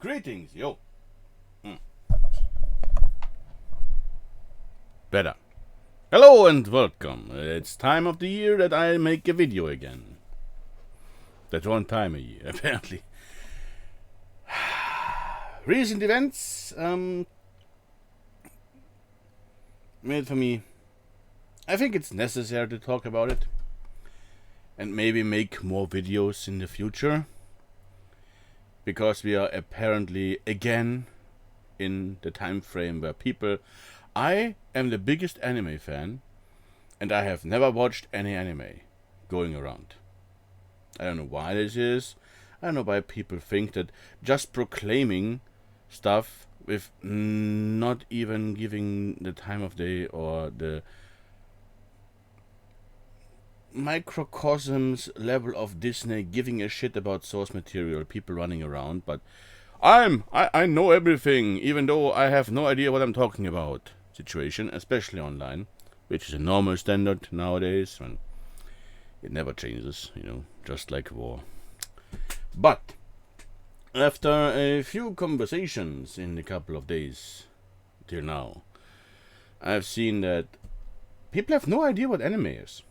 Greetings, yo. Better. Hello and welcome. It's time of the year that I make a video again. That's one time a year, apparently. Recent events made for me. I think it's necessary to talk about it. And maybe make more videos in the future. Because we are apparently again in the time frame where people... I am the biggest anime fan, and I have never watched any anime going around. I don't know why this is. I don't know why people think that just proclaiming stuff with not even giving the time of day or the microcosms level of Disney giving a shit about source material, people running around, but I know everything, even though I have no idea what I'm talking about situation, especially online, which is a normal standard nowadays, and it never changes, just like war. But after a few conversations in a couple of days till now, I've seen that people have no idea what anime is.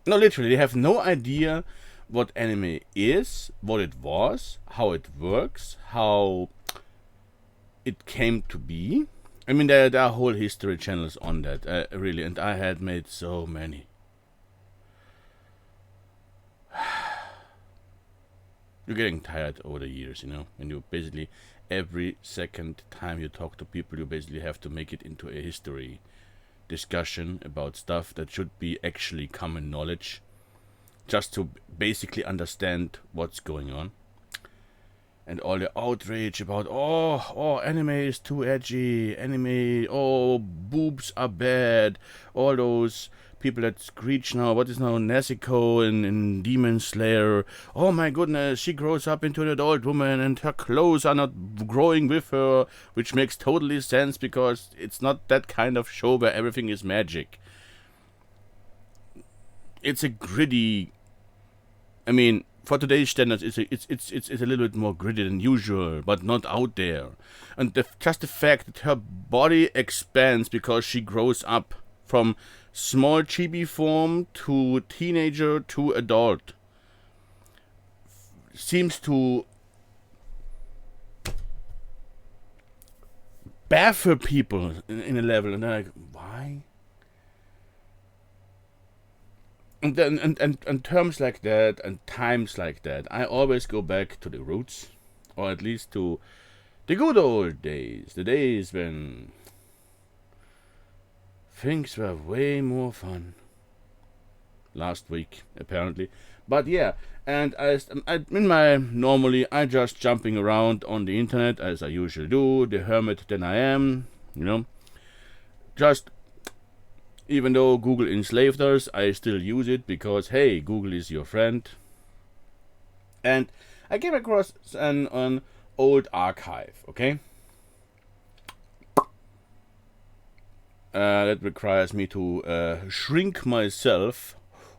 No, literally, they have no idea what anime is, what it was, how it works, how it came to be. I mean, there are whole history channels on that, really, and I had made so many. You're getting tired over the years, and you basically, every second time you talk to people, you basically have to make it into a history discussion about stuff that should be actually common knowledge, just to basically understand what's going on. And all the outrage about, anime is too edgy, boobs are bad, all those people that screech now, what is now Nezuko in Demon Slayer, oh my goodness, she grows up into an adult woman and her clothes are not growing with her, which makes totally sense because it's not that kind of show where everything is magic. It's a gritty, for today's standards, it's a little bit more gritty than usual, but not out there. And just the fact that her body expands because she grows up from small chibi form to teenager to adult seems to baffle people in a level, and they're like, why? And then and terms like that and times like that, I always go back to the roots, or at least to the good old days, the days when things were way more fun. Last week, apparently. But yeah, and normally I just jumping around on the internet as I usually do, the hermit that I am, just. Even though Google enslaved us, I still use it because, hey, Google is your friend. And I came across an old archive, okay? That requires me to shrink myself.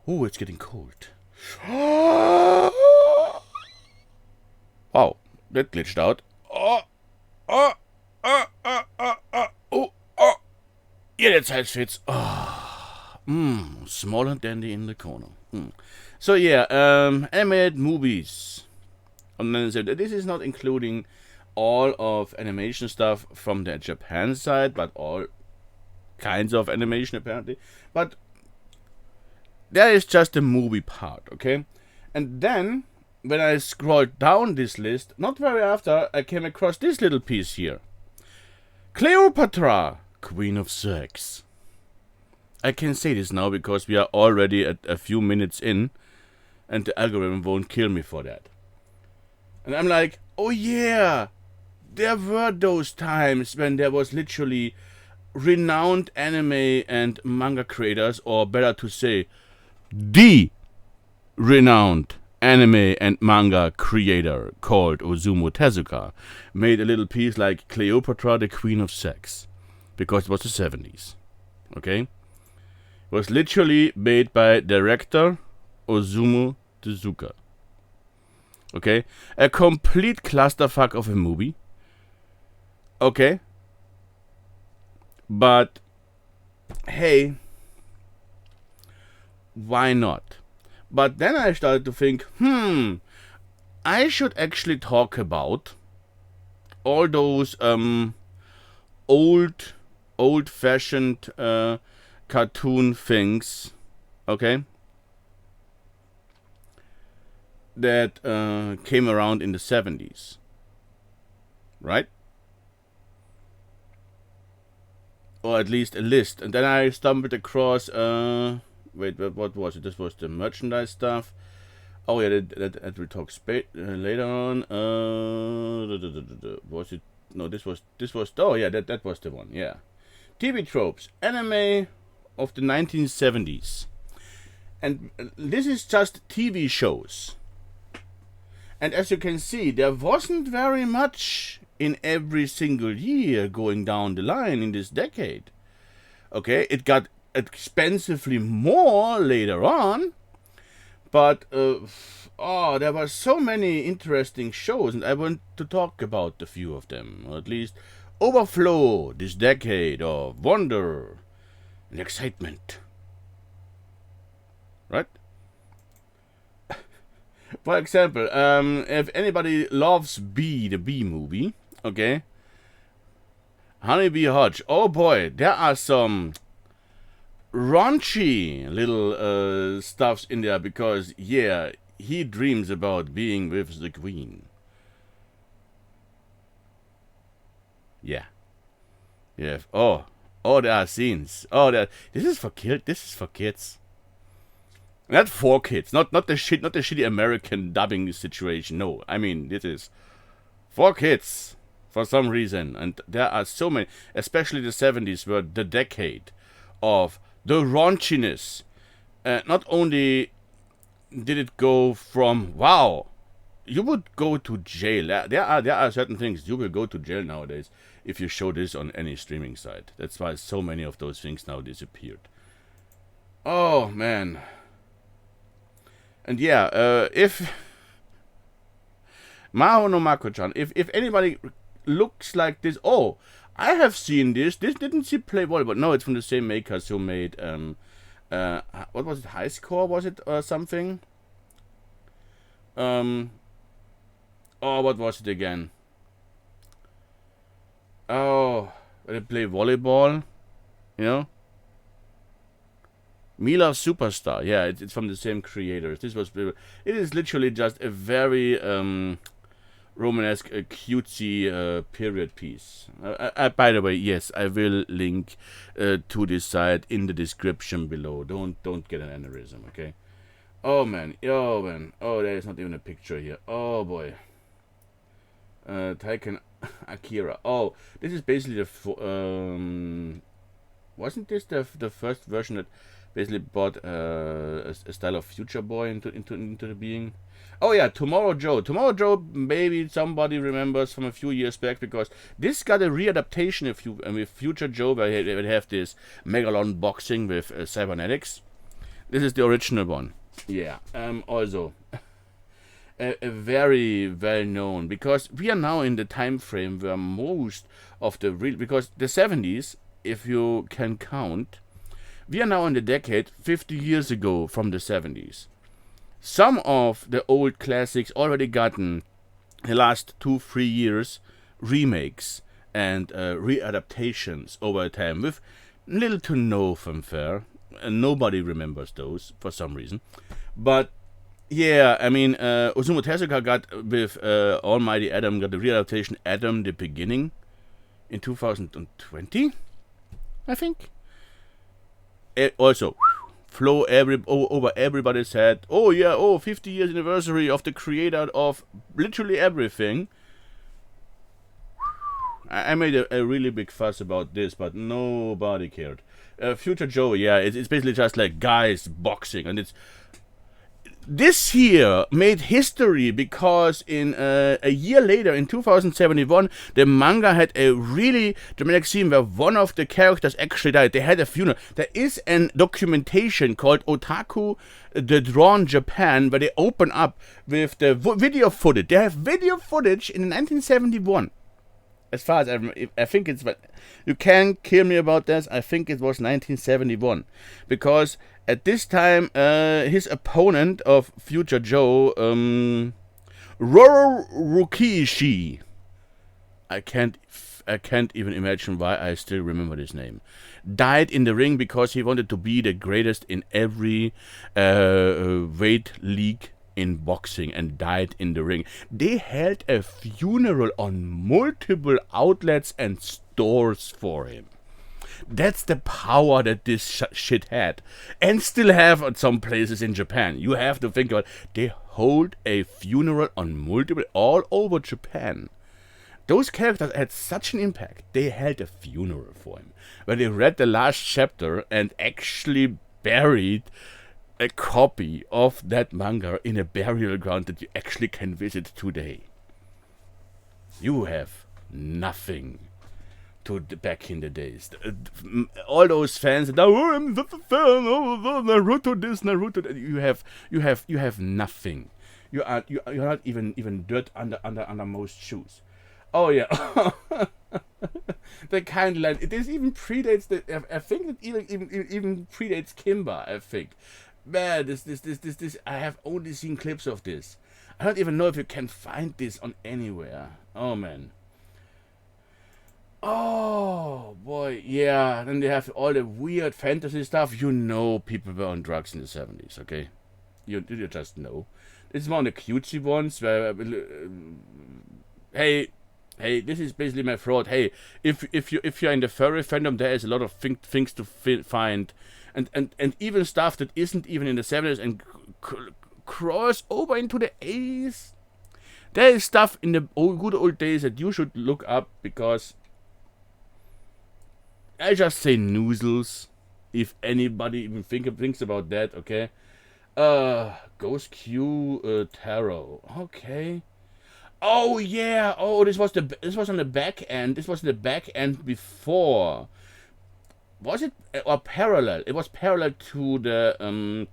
Oh, it's getting cold. Wow, that glitched out. Yeah, that size fits. Smaller dandy in the corner. So yeah, animated movies. And then this is not including all of animation stuff from the Japan side, but all kinds of animation apparently. But there is just the movie part, okay? And then when I scrolled down this list, not very after, I came across this little piece here. Cleopatra, Queen of Sex. I can say this now because we are already at a few minutes in and the algorithm won't kill me for that. And I'm like, oh yeah, there were those times when there was literally renowned anime and manga creators, or better to say, the renowned anime and manga creator called Osamu Tezuka made a little piece like Cleopatra, the Queen of Sex. Because it was the 70s, okay? It was literally made by director Osamu Tezuka. Okay? A complete clusterfuck of a movie. Okay? But, hey, why not? But then I started to think, I should actually talk about all those old-fashioned cartoon things, okay, that came around in the 70s, right? Or at least a list. And then I stumbled across, wait, what was it? This was the merchandise stuff. Oh yeah, that we'll talk later on. Was it? No, this was. Oh yeah, that was the one. Yeah, TV tropes, anime of the 1970s, and this is just TV shows. And as you can see, there wasn't very much in every single year going down the line in this decade. Okay, it got expensively more later on. But, there were so many interesting shows, and I want to talk about a few of them, or at least overflow this decade of wonder and excitement. Right? For example, if anybody loves the Bee movie, okay? Honeybee Hodge, oh boy, there are some raunchy little stuffs in there because, yeah, he dreams about being with the queen. Yeah. Yeah. Oh, there are scenes. Oh, this is for kids. This is for kids. Not for kids. Not the shitty American dubbing situation. No, I mean this is for kids for some reason, and there are so many. Especially the 70s were the decade of the raunchiness. Not only did it go from wow, you would go to jail. There are certain things you will go to jail nowadays if you show this on any streaming site. That's why so many of those things now disappeared. Oh man. And yeah, if Maho no Mako-chan, if anybody looks like this, oh, I have seen this. This didn't see play volleyball. No, it's from the same makers who made what was it? High Score was it or something? Oh, what was it again? Oh, they play volleyball, you know. Mila Superstar, yeah, it's from the same creators. It is literally just a very Romanesque, cutesy period piece. By the way, yes, I will link to this site in the description below. Don't get an aneurysm, okay? Oh man, oh, there is not even a picture here. Oh boy. Taiken Akira. Oh, this is basically wasn't this the first version that basically brought a style of Future Boy into the being? Oh yeah, Tomorrow Joe. Tomorrow Joe, maybe somebody remembers from a few years back because this got a readaptation with Future Joe, where they would have this Megalon boxing with cybernetics. This is the original one. Yeah. Also, a very well known, because we are now in the time frame where most of the real, because the 70s, if you can count, we are now in the decade 50 years ago from the 70s. Some of the old classics already gotten the last 2-3 years remakes and readaptations over time with little to no fanfare, and nobody remembers those for some reason. But yeah, I mean, Osamu Tezuka got with Almighty Adam, got the readaptation Adam the Beginning in 2020, I think. Also, flow over everybody's head. Oh yeah, 50 years anniversary of the creator of literally everything. I made a really big fuss about this, but nobody cared. Future Joe, yeah, it's basically just like guys boxing, and This year made history because in a year later, in 2071, the manga had a really dramatic scene where one of the characters actually died. They had a funeral. There is an documentation called Otaku, the Drawn Japan, where they open up with the video footage. They have video footage in 1971. As far as I think it's, but you can kill me about this. I think it was 1971, because at this time his opponent of Future Joe, Roro Rukishi, I can't even imagine why I still remember this name, died in the ring because he wanted to be the greatest in every weight league in boxing, and died in the ring. They held a funeral on multiple outlets and stores for him. That's the power that this shit had, and still have at some places in Japan. You have to think about it. They hold a funeral on multiple, all over Japan. Those characters had such an impact. They held a funeral for him, where they read the last chapter and actually buried a copy of that manga in a burial ground that you actually can visit today. You have nothing to back in the days. All those fans that, oh, I'm such a fan, oh, Naruto this, Naruto that. You have nothing. You're not even dirt under most shoes. Oh yeah. The kind line. This even predates I think it even predates Kimba, I think. Man, this. I have only seen clips of this. I don't even know if you can find this on anywhere. Oh man. Oh boy, yeah. Then they have all the weird fantasy stuff. You know, people were on drugs in the 70s. Okay, you just know. It's one of the cutesy ones where, hey, this is basically my fraud. Hey, if you're in the furry fandom, there is a lot of things to find. And even stuff that isn't even in the 70s and cross over into the 80s. There is stuff in the good old days that you should look up, because I just say noozles, if anybody even thinks about that, okay? Ghost Q Tarot, okay. Oh yeah, oh this was on the back end. This was the back end before. Was it or parallel? It was parallel to the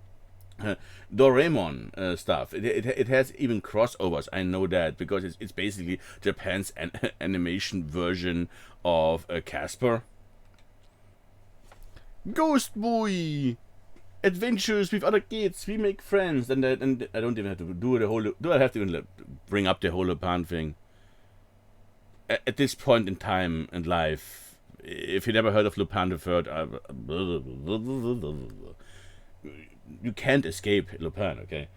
Doraemon stuff. It has even crossovers. I know that because it's basically Japan's animation version of Casper. Ghost Boy, adventures with other kids. We make friends, and I don't even have to do the whole. Do I have to even bring up the whole Lupin thing? At this point in time in life. If you never heard of Lupin the Third, you can't escape Lupin, okay?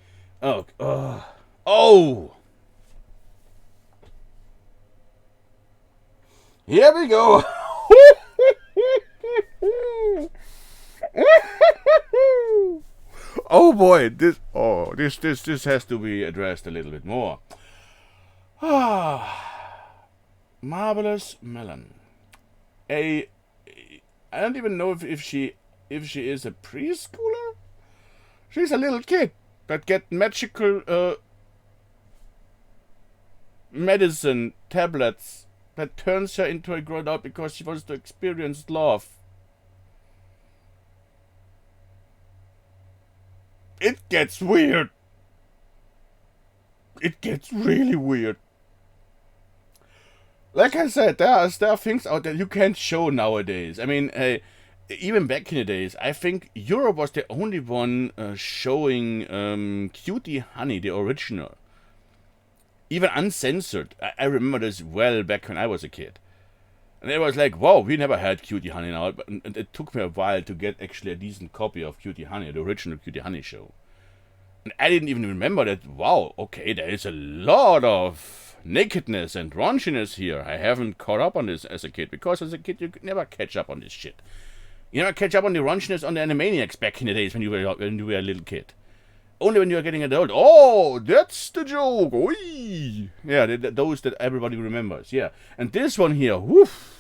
Oh! Here we go! Oh boy, this has to be addressed a little bit more. Marvelous Melon. I don't even know if she is a preschooler. She's a little kid that get magical medicine tablets that turns her into a grown up because she wants to experience love. It gets weird. It gets really weird. Like I said, there are things out there you can't show nowadays. I mean, even back in the days, I think Europe was the only one showing Cutie Honey, the original. Even uncensored. I remember this well back when I was a kid. And it was like, wow, we never had Cutie Honey now. And it took me a while to get actually a decent copy of Cutie Honey, the original Cutie Honey show. And I didn't even remember that, wow, okay, there is a lot of nakedness and raunchiness here. I haven't caught up on this as a kid, because as a kid you could never catch up on this shit. You never catch up on the raunchiness on the Animaniacs back in the days when you were a little kid. Only when you were getting adult. Oh, that's the joke. Oy. Yeah, those that everybody remembers. Yeah, and this one here, woof.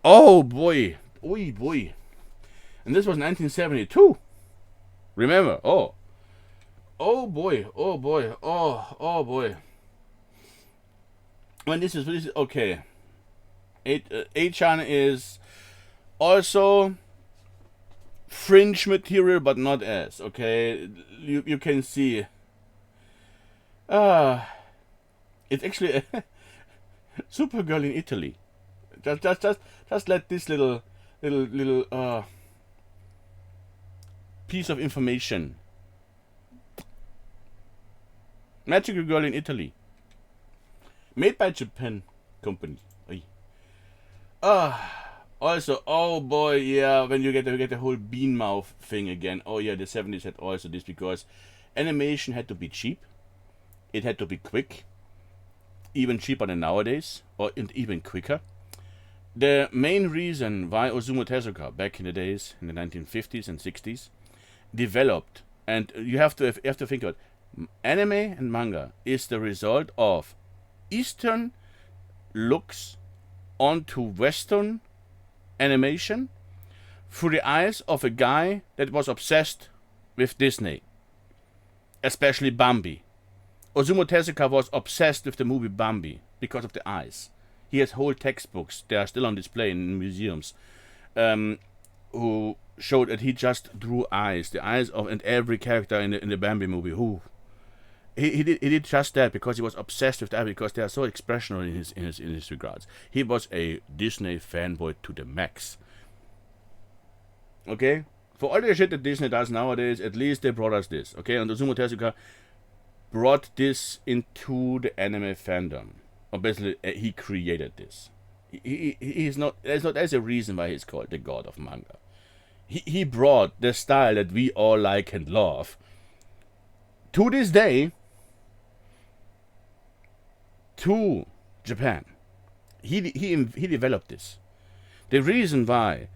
Oh boy, oi boy, and this was 1972. Remember, oh boy, oh boy, oh boy. When this is okay. Achan is also fringe material, but not as okay. You can see. It's actually a Supergirl in Italy. Just let this little piece of information. Magical Girl in Italy. Made by Japan company. Also, oh boy, yeah, when you get the whole bean mouth thing again. Oh yeah, the 70s had also this because animation had to be cheap. It had to be quick. Even cheaper than nowadays, or even quicker. The main reason why Osamu Tezuka back in the days, in the 1950s and 60s, developed, and you have to think about it, anime and manga is the result of Eastern looks onto Western animation through the eyes of a guy that was obsessed with Disney, especially Bambi. Osamu Tezuka was obsessed with the movie Bambi because of the eyes. He has whole textbooks, they are still on display in museums, who showed that he just drew eyes, the eyes of and every character in the Bambi movie. He did just that because he was obsessed with that, because they are so expressional in his regards. He was a Disney fanboy to the max. Okay? For all the shit that Disney does nowadays, at least they brought us this. Okay? And Osamu Tezuka brought this into the anime fandom. Or basically, he created this. He's not. There's a reason why he's called the god of manga. He brought the style that we all like and love to this day to Japan. He developed this. The reason why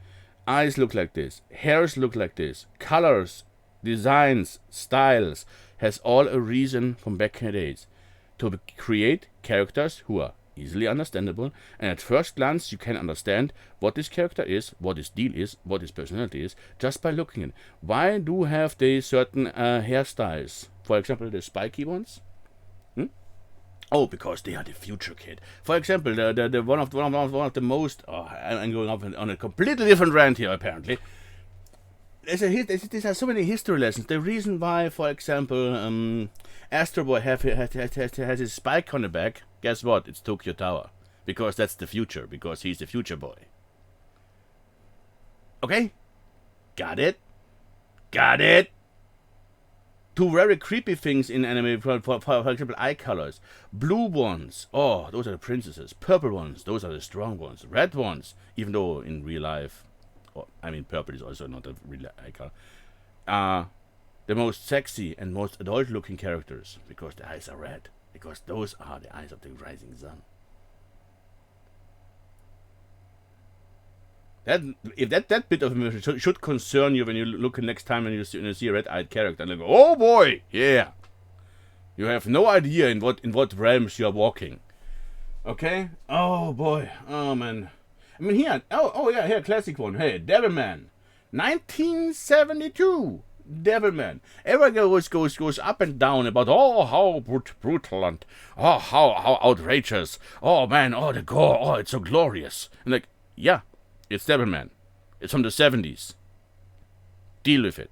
eyes look like this, hairs look like this, colors, designs, styles has all a reason from back in the days. To create characters who are easily understandable, and at first glance you can understand what this character is, what his deal is, what his personality is, just by looking at it. Why do have they certain hairstyles? For example, the spiky ones. Oh, because they are the future, kid. For example, the one of the most. Oh, I'm going off on a completely different rant here. Apparently, these are so many history lessons. The reason why, for example, Astro Boy has his spike on the back. Guess what? It's Tokyo Tower, because that's the future. Because he's the future boy. Okay, got it. Two very creepy things in anime, for example, eye colors. Blue ones, oh, those are the princesses. Purple ones, those are the strong ones. Red ones, even though in real life, purple is also not a real eye color. The most sexy and most adult-looking characters, because the eyes are red. Because those are the eyes of the rising sun. That bit of information should concern you when you look next time when you see a red-eyed character and go, oh boy, yeah. You have no idea in what realms you are walking. Okay? Oh boy, oh man. I mean here, here, classic one. Hey, Devilman, 1972. Devilman. Everyone goes up and down about how brutal and how outrageous. Oh man, the gore, it's so glorious. And like, yeah. It's Devilman. It's from the 70s. Deal with it.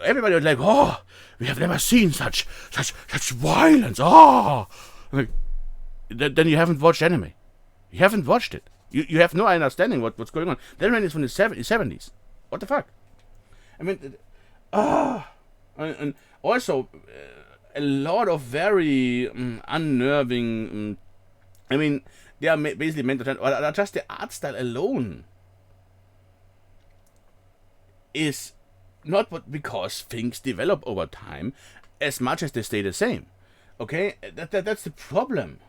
Everybody was like, oh, we have never seen such violence. Oh, like, then you haven't watched anime. You haven't watched it. You have no understanding what's going on. Devilman is from the 70s. What the fuck? I mean, and also a lot of very unnerving. I mean. They are basically meant to, or just the art style alone is not because things develop over time as much as they stay the same. Okay, that's the problem.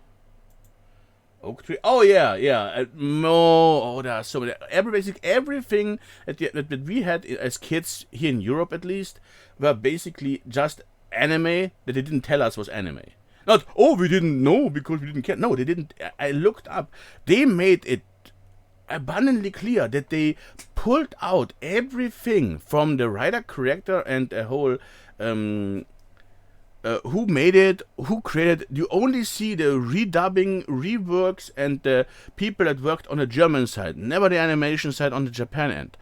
Oak tree. Oh yeah. There are so many. Everything that we had as kids here in Europe, at least, were basically just anime that they didn't tell us was anime. Not, we didn't know because we didn't care. No, they didn't. I looked up. They made it abundantly clear that they pulled out everything from the writer, corrector, and the whole who made it, who created. You only see the redubbing, reworks, and the people that worked on the German side, never the animation side on the Japan end.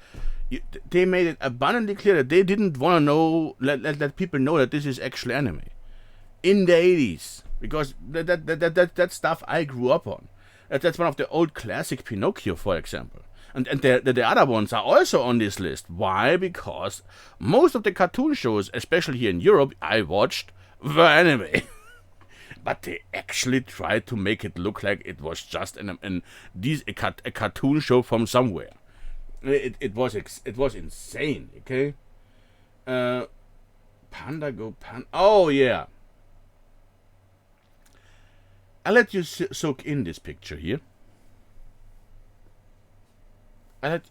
They made it abundantly clear that they didn't want to know, let people know that this is actually anime in the 80s, because that stuff I grew up on. That's one of the old classic Pinocchio, for example. And the other ones are also on this list. Why? Because most of the cartoon shows, especially here in Europe, I watched were anime. But they actually tried to make it look like it was just a cartoon show from somewhere. It was insane, okay? Panda Go Panda. Oh, yeah. I'll let you soak in this picture here.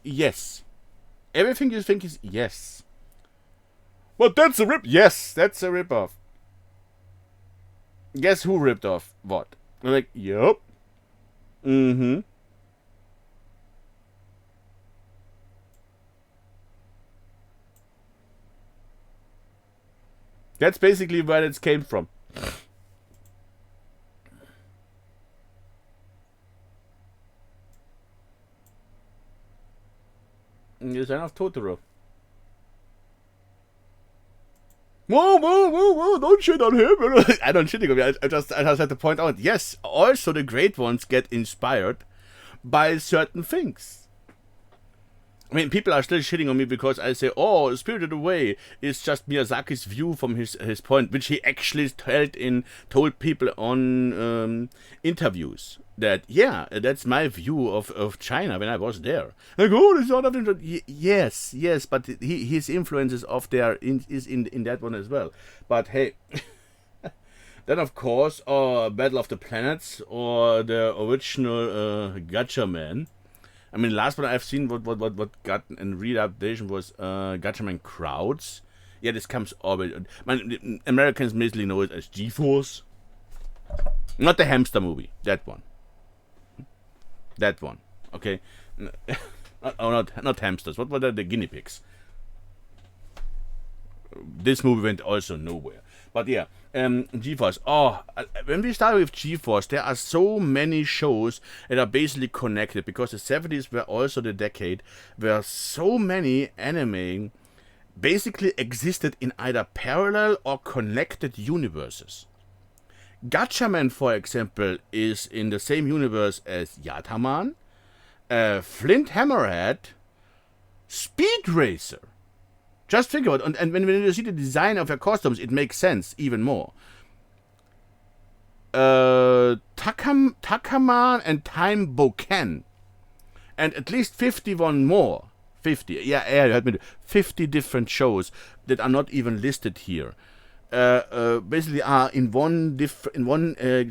Yes. Everything you think is yes. But that's a rip. Yes, that's a rip-off. Guess who ripped off what? I'm like, yup. Mm-hmm. That's basically where it came from. The son of Totoro. Whoa, don't shit on him. I don't shitting on him. I just had to point out, yes, also the great ones get inspired by certain things. I mean, people are still shitting on me because I say, oh, Spirited Away is just Miyazaki's view from his point, which he actually told people on interviews. That, yeah, that's my view of China when I was there. Like, oh, this is not of yes, but his influences of there is in that one as well. But hey, then of course, Battle of the Planets or the original Gatchaman. I mean, last one I've seen what got in re-adaptation was Gatchaman Crowds. Yeah, this comes always. Americans mainly know it as G-Force. Not the hamster movie, that one. That one, okay. Not hamsters. What were the guinea pigs? This movie went also nowhere. But yeah, G-Force. Oh, when we started with G-Force, there are so many shows that are basically connected, because the 70s were also the decade where so many anime basically existed in either parallel or connected universes. Gatchaman, for example, is in the same universe as Yataman, Flint Hammerhead, Speed Racer. Just think about it. And when you see the design of their costumes, it makes sense even more. Takaman and Time Boken. And at least 51 more. 50. Yeah, you heard me. 50 different shows that are not even listed here. Basically are in one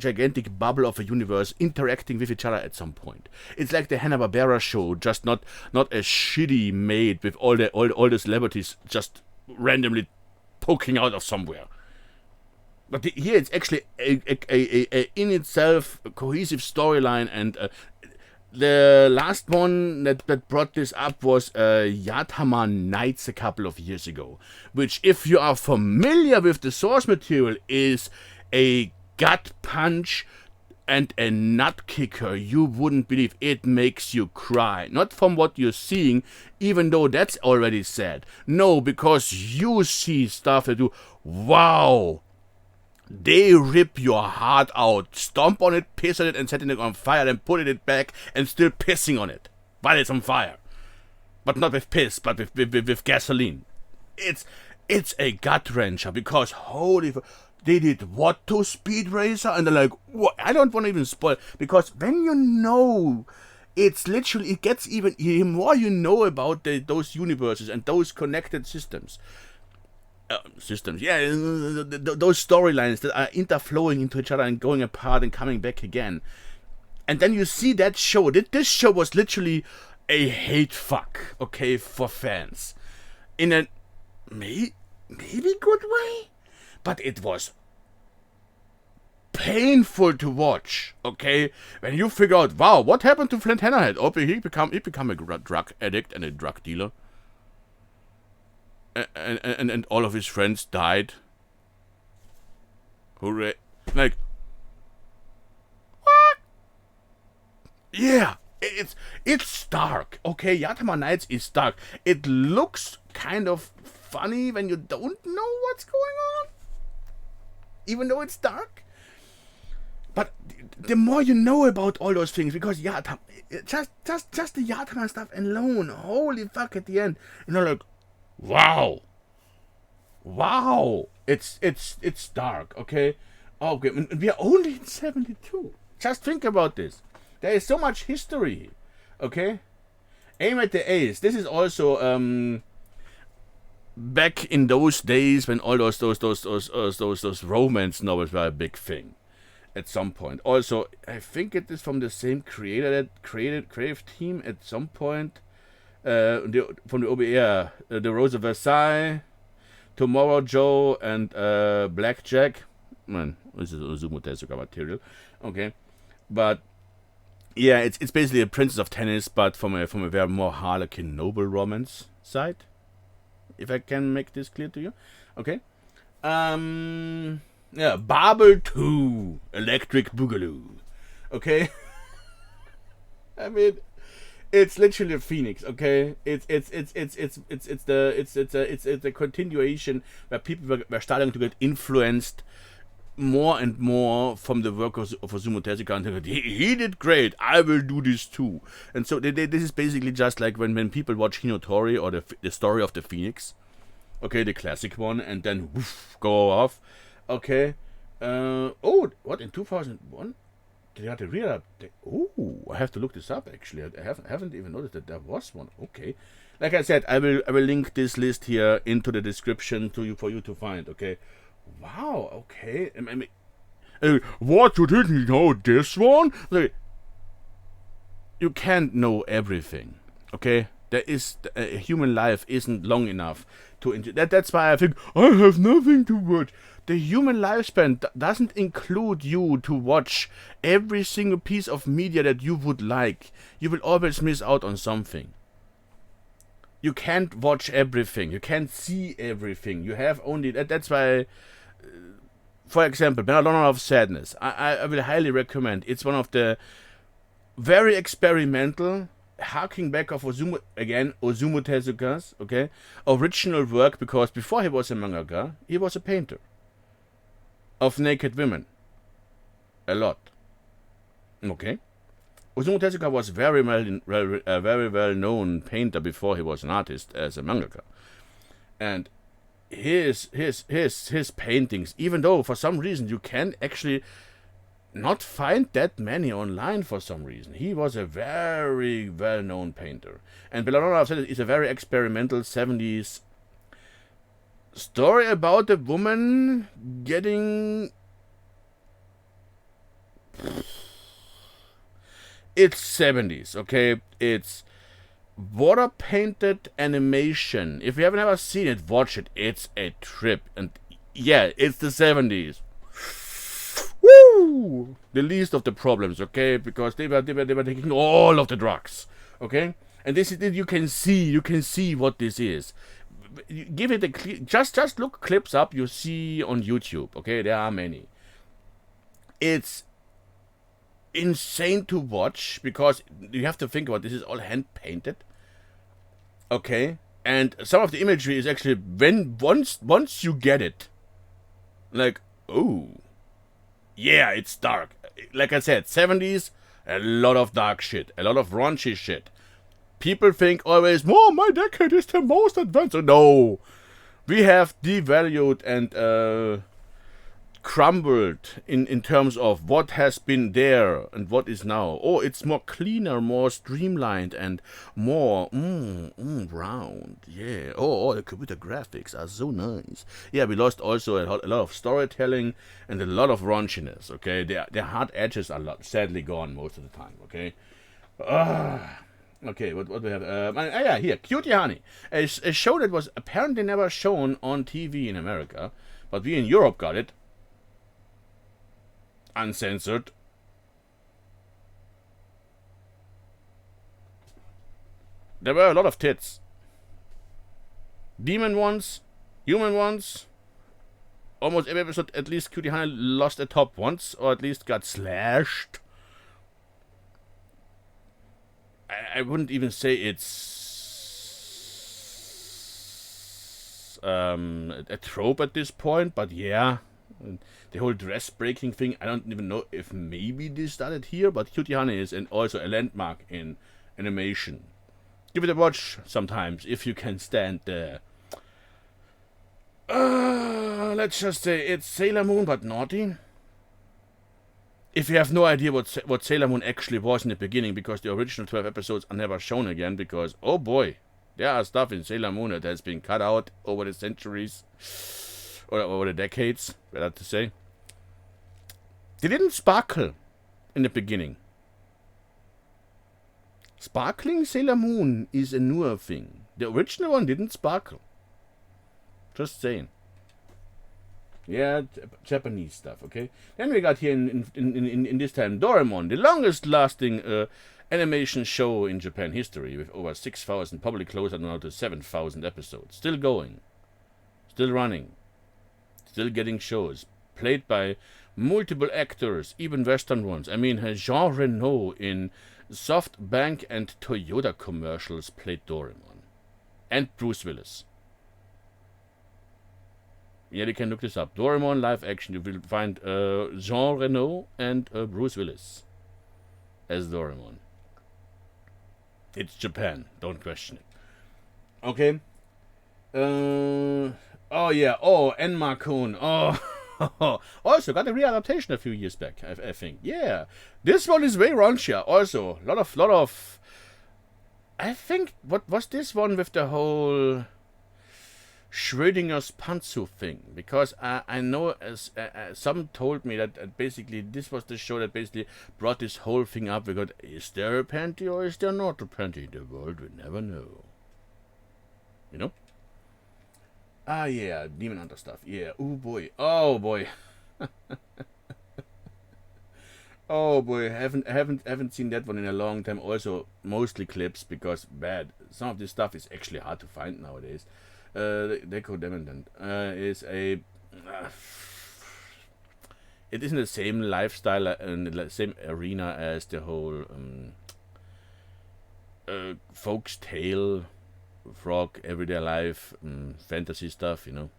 gigantic bubble of a universe interacting with each other at some point. It's like the Hanna-Barbera show, just not a shitty made with all the celebrities just randomly poking out of somewhere. But here it's actually a in itself cohesive storyline, and the last one that brought this up was Yataman Nights a couple of years ago, which, if you are familiar with the source material, is a gut punch and a nut kicker you wouldn't believe. It makes you cry. Not from what you're seeing, even though that's already sad. No, because you see stuff that do, wow. They rip your heart out, stomp on it, piss on it, and set it on fire, then put it back, and still pissing on it while it's on fire. But not with piss, but with gasoline. It's a gut wrencher, because they did what to Speed Racer? And they're like, what? I don't want to even spoil, because when you know, it's literally, it gets even, the more you know about those universes and those connected systems, those storylines that are interflowing into each other and going apart and coming back again. And then you see that show. This show was literally a hate fuck, okay, for fans. In a maybe good way, but it was painful to watch, okay? When you figure out, wow, what happened to Flint Hennerhead? Oh, he become a drug addict and a drug dealer. And all of his friends died. Hooray. Like, what? Yeah, it's dark, okay? Yatama Nights is dark. It looks kind of funny when you don't know what's going on, even though it's dark. But the more you know about all those things, because Yatama, just the Yatama stuff alone, holy fuck, at the end, like, wow, it's dark, okay? Okay, and we are only in 72. Just think about this. There is so much history, okay? Aim at the Ace. This is also back in those days when all those romance novels were a big thing. At some point. Also, I think it is from the same creator that creative team at some point. From the OBR, The Rose of Versailles, Tomorrow Joe, and Blackjack. Man, this is Osamu Tezuka material. Okay, but yeah, it's basically a Princess of Tennis, but from a very more Harlequin noble romance side. If I can make this clear to you, okay. Yeah, Babel 2, Electric Boogaloo. Okay? I mean, it's literally a phoenix, okay? It's a continuation where people were starting to get influenced more and more from the work of Osamu Tezuka, and he did great, I will do this too. And so this is basically just like when people watch Hinotori or the story of the Phoenix, okay, the classic one, and then woof, go off. Okay. What, in 2001? They had a real update. Oh, I have to look this up, actually. I haven't even noticed that there was one. Okay. Like I said, I will link this list here into the description for you to find, okay? Wow, okay. I mean, what, you didn't know this one? Like, you can't know everything, okay? Human life isn't long enough to enjoy. That's why I think I have nothing to watch. The human lifespan doesn't include you to watch every single piece of media that you would like. You will always miss out on something. You can't watch everything. You can't see everything. You have only that. That's why, for example, Belladonna of Sadness. I will highly recommend. It's one of the very experimental, harking back of Osamu Tezuka's, okay, original work, because before he was a mangaka, he was a painter of naked women. A lot. Okay. Osamu Tezuka was a very well known painter before he was an artist as a mangaka. And his paintings, even though for some reason you can actually not find that many online for some reason, he was a very well known painter. And Belladonna of Sadness is a very experimental 70s story about a woman getting... It's 70s, okay? It's water painted animation. If you haven't ever seen it, watch it. It's a trip. And yeah, it's the 70s. Woo! The least of the problems, okay? Because they were taking all of the drugs, okay? And this is, you can see what this is. Give it a just look clips up you see on YouTube, okay? There are many. It's insane to watch, because you have to think about this is all hand painted, okay? And some of the imagery is actually, once you get it, like, oh yeah, it's dark. Like I said, 70s, a lot of dark shit, a lot of raunchy shit. People think always, oh, my decade is the most advanced. No, we have devalued and crumbled in terms of what has been there and what is now. Oh, it's more cleaner, more streamlined, and more round. Yeah. Oh, the computer graphics are so nice. Yeah, we lost also a lot of storytelling and a lot of raunchiness. Okay, their hard edges are sadly gone most of the time. Okay. Okay, what do we have? Yeah, here, Cutie Honey, a show that was apparently never shown on TV in America, but we in Europe got it. uncensored. There were a lot of tits. Demon ones, human ones. Almost every episode, at least Cutie Honey lost a top once, or at least got slashed. I wouldn't even say it's a trope at this point, but yeah. The whole dress breaking thing, I don't even know if maybe this started here, but Cutie Honey is also a landmark in animation. Give it a watch sometimes, if you can stand there. Let's just say it's Sailor Moon, but naughty. If you have no idea what Sailor Moon actually was in the beginning, because the original 12 episodes are never shown again, because, oh boy, there are stuff in Sailor Moon that has been cut out over the centuries, or over the decades, better to say. They didn't sparkle in the beginning. Sparkling Sailor Moon is a newer thing. The original one didn't sparkle. Just saying. Yeah, Japanese stuff, okay? Then we got here in this time Doraemon, the longest lasting animation show in Japan history, with over 6,000, probably closer now to 7,000 episodes. Still going. Still running. Still getting shows. Played by multiple actors, even Western ones. I mean, Jean Reno in SoftBank and Toyota commercials played Doraemon. And Bruce Willis. Yeah, you can look this up. Doraemon live action. You will find Jean Reno and Bruce Willis as Doraemon. It's Japan. Don't question it. Okay. Oh, yeah. Oh, Enma Kun. Oh. Also got a readaptation a few years back, I think. Yeah. This one is way raunchier. Also, lot of... I think, what was this one with the whole... Schrödinger's Pantsu thing, because I know some told me that basically this was the show that basically brought this whole thing up. We got, is there a panty or is there not a panty? The world will never know. You know? Ah, yeah, Demon Hunter stuff. Yeah. Oh boy. Oh boy. Oh boy. Haven't seen that one in a long time. Also, mostly clips, because bad. Some of this stuff is actually hard to find nowadays. Deco Demandant is a... it isn't the same lifestyle and the same arena as the whole folk's tale, frog, everyday life, fantasy stuff, you know.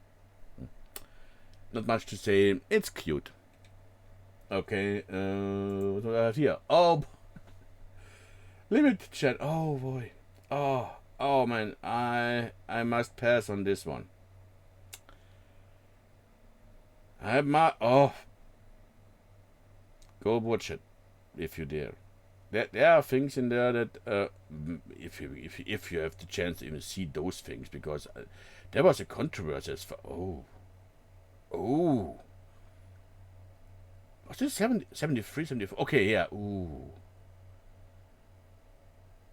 Not much to say. It's cute. Okay, what do I have here? Oh, limited chat. Oh boy. Oh man, I must pass on this one. Go watch it if you dare. There are things in there that if you have the chance to even see those things, because there was a controversy as for was this 73, 74? Okay, yeah.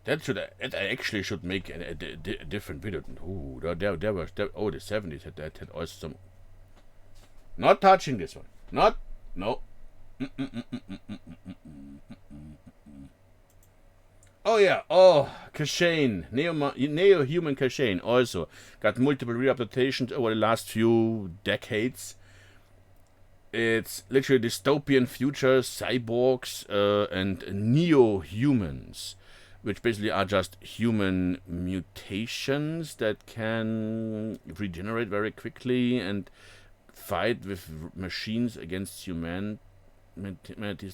That I actually should make a different video. There was the 70s had also some. Not touching this one. No. Oh yeah. Oh, Kashane, Neo-Human Kashane also got multiple readaptations over the last few decades. It's literally dystopian future cyborgs and neo-humans, which basically are just human mutations that can regenerate very quickly and fight with machines against humanity's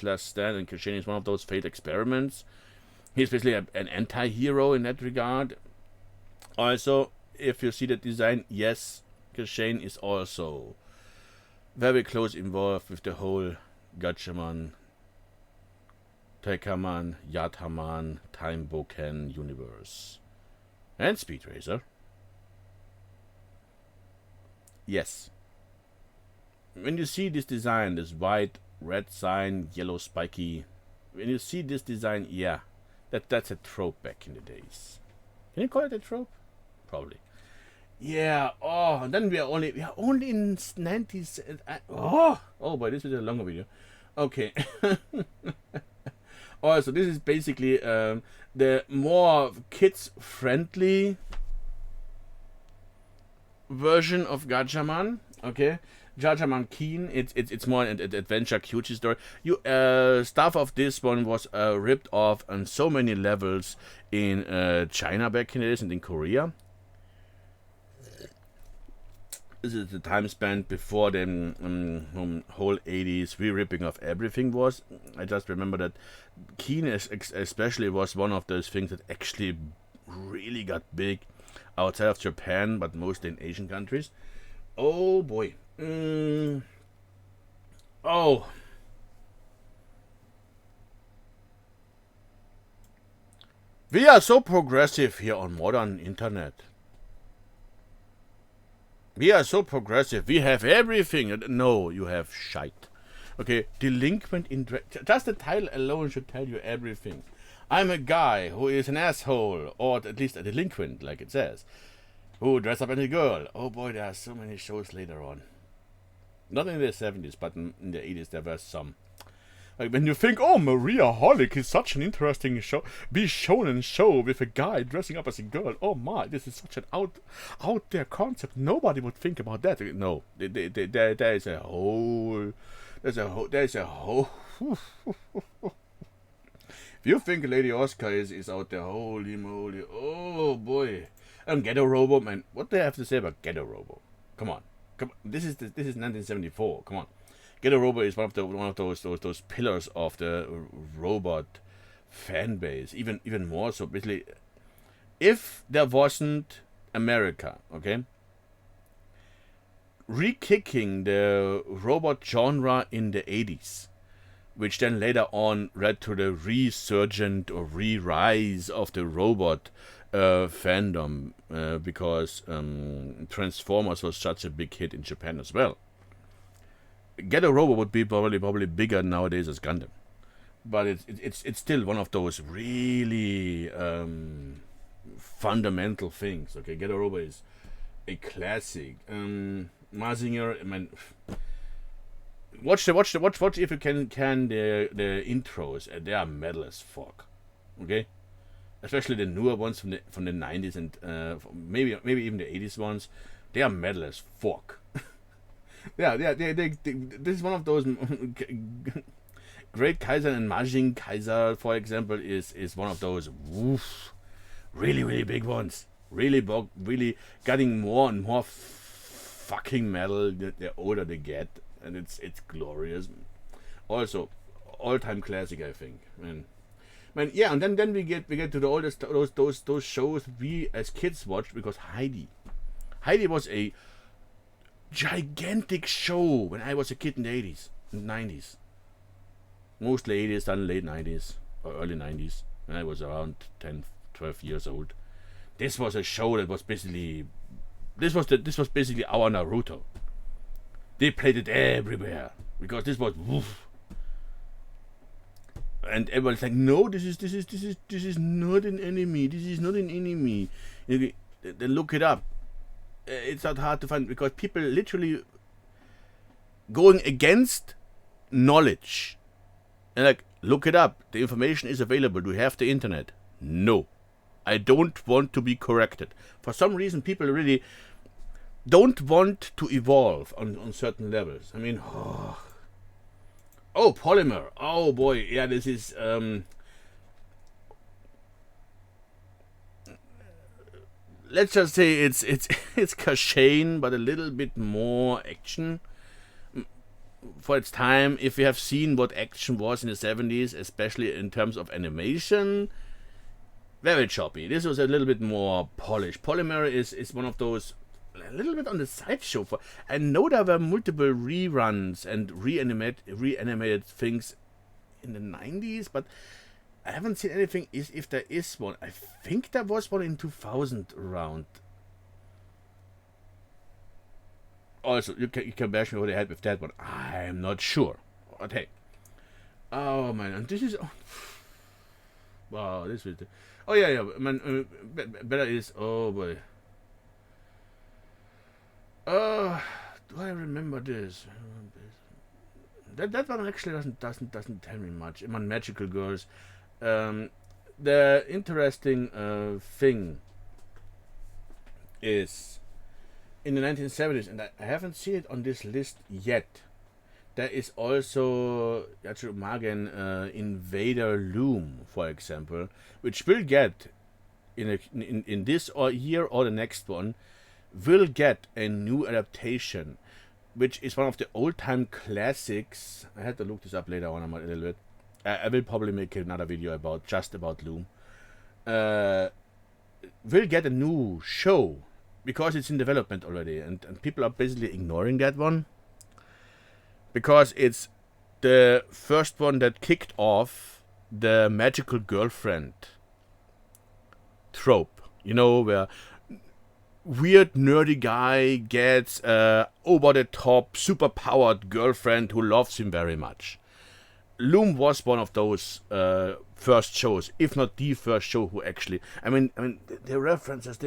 last stand. And Kashane is one of those failed experiments. He's basically an anti-hero in that regard. Also, if you see the design, yes, Kashane is also very close involved with the whole Gatchaman, Tekaman, Yataman, Time Boken universe. And Speed Racer. Yes. When you see this design, this white, red sign, yellow spiky, when you see this design, yeah, that's a trope back in the days. Can you call it a trope? Probably. Yeah. Oh, then we are only in 90s. Oh boy, this is a longer video. Okay. Also, this is basically the more kids friendly version of Gatchaman. Okay, Gatchaman Keen. It's more an adventure cutie story. You stuff of this one was ripped off on so many levels in China back in the days and in Korea. This is the time span before the whole 80s re-ripping of everything was. I just remember that Keen especially was one of those things that actually really got big outside of Japan, but mostly in Asian countries. Oh boy. Oh. We are so progressive here on modern internet. We are so progressive. We have everything. No, you have shite. Okay, delinquent in just the title alone should tell you everything. I'm a guy who is an asshole, or at least a delinquent, like it says, who dress up as a girl. Oh boy, there are so many shows later on. Not in the 70s, but in the 80s there were some. Like when you think, oh, Maria Holic is such an interesting show, be shown and show with a guy dressing up as a girl. Oh my, this is such an out there concept. Nobody would think about that. No, there is a whole, there's a whole. If you think Lady Oscar is out there, holy moly, oh boy. Ghetto Robo, man, what do I have to say about Ghetto Robo? Come on, this is 1974. Come on. Ghetto Robo is one of those pillars of the robot fan base. Even more so. Basically, if there wasn't America, okay, re-kicking the robot genre in the 80s, which then later on led to the resurgent or re-rise of the robot fandom, because Transformers was such a big hit in Japan as well. Ghetto Robo would be probably bigger nowadays as Gundam, but it's still one of those really fundamental things. Okay, Ghetto Robo is a classic. Mazinger, I mean, watch if you can the intros. They are metal as fuck. Okay, especially the newer ones from the 90s and maybe even the 80s ones. They are metal as fuck. Yeah, this is one of those Great Kaiser and Majin Kaiser, for example, is one of those really big ones. Really getting more and more fucking metal the older they get, and it's glorious. Also, all-time classic, I think. Man, yeah, and then we get to the oldest those shows we as kids watched, because Heidi was a gigantic show when I was a kid in the 80s and 90s. Mostly 80s, then late 90s or early 90s, when I was around 10, 12 years old. This was a show that was basically this was basically our Naruto. They played it everywhere because this was woof. And everyone's like, no, this is not an enemy. This is not an enemy. Then look it up. It's not hard to find, because people literally going against knowledge. And like, look it up. The information is available. Do you have the internet? No. I don't want to be corrected. For some reason, people really don't want to evolve on certain levels. I mean, oh, Polymer. Oh boy, yeah, this is let's just say it's Kashane, but a little bit more action for its time. If you have seen what action was in the 70s, especially in terms of animation, very choppy. This was a little bit more polished. Polymer is one of those a little bit on the sideshow. For I know there were multiple reruns and reanimated things in the 90s, but I haven't seen anything. If there is one, I think there was one in 2000 around. Also, you can bash me over the head with that, but I'm not sure. But hey, oh man, and this is wow, this is oh yeah, man. Better is, oh boy. Do I remember this? that one actually doesn't tell me much. Among magical girls, the interesting thing is in the 1970s, and I haven't seen it on this list yet. There is also Magen Invader Loom, for example, which will get in this or year or the next one will get a new adaptation, which is one of the old-time classics. I had to look this up later on a little bit. I will probably make another video about Loom. Will get a new show because it's in development already, and people are basically ignoring that one because it's the first one that kicked off the magical girlfriend trope. You know, where weird nerdy guy gets over the top super powered girlfriend who loves him very much. Loom was one of those first shows, if not the first show who actually. I mean, the references.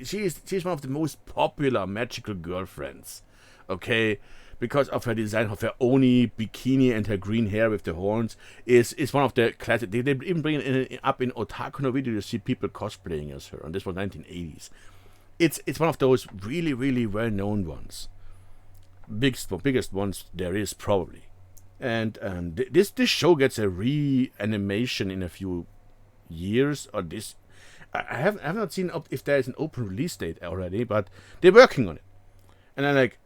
She's one of the most popular magical girlfriends. Okay, because of her design, of her oni bikini and her green hair with the horns, is one of the classic. They even bring it up in Otaku no video. You see people cosplaying as her, and this was 1980s. It's one of those really, really well-known ones. Biggest ones there is probably. And this show gets a reanimation in a few years. Or this, I have not seen if there is an open release date already, but they're working on it. And I'm like,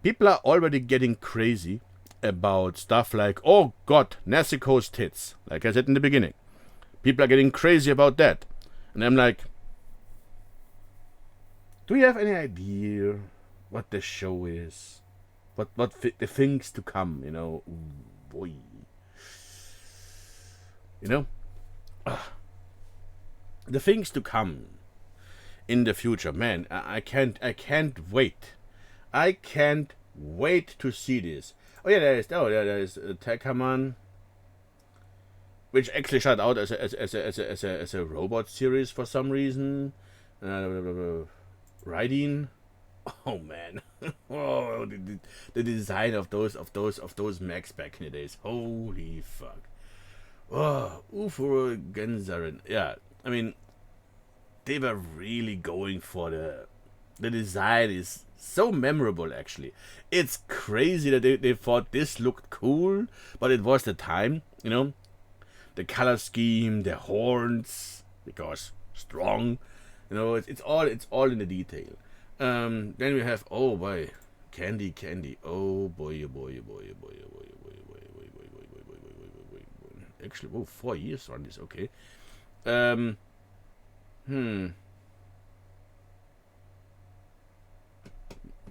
people are already getting crazy about stuff like, oh God, Nezuko's tits. Like I said in the beginning, people are getting crazy about that. And I'm like, do you have any idea what the show is? What the things to come, you know? Ooh, boy. You know? The things to come in the future. Man, I can't wait. I can't wait to see this. Oh yeah, there is Tekaman, which actually started out as a robot series for some reason. Riding, oh man, oh the design of those mechs back in the days, holy fuck. Oh, Ufuro Gensaren, yeah, I mean, they were really going for the design is so memorable. Actually, it's crazy that they thought this looked cool, but it was the time, you know, the color scheme, the horns, because strong. You know, it's all in the detail. Then we have, oh boy, Candy. Oh boy. Actually, 4 years on this. Okay.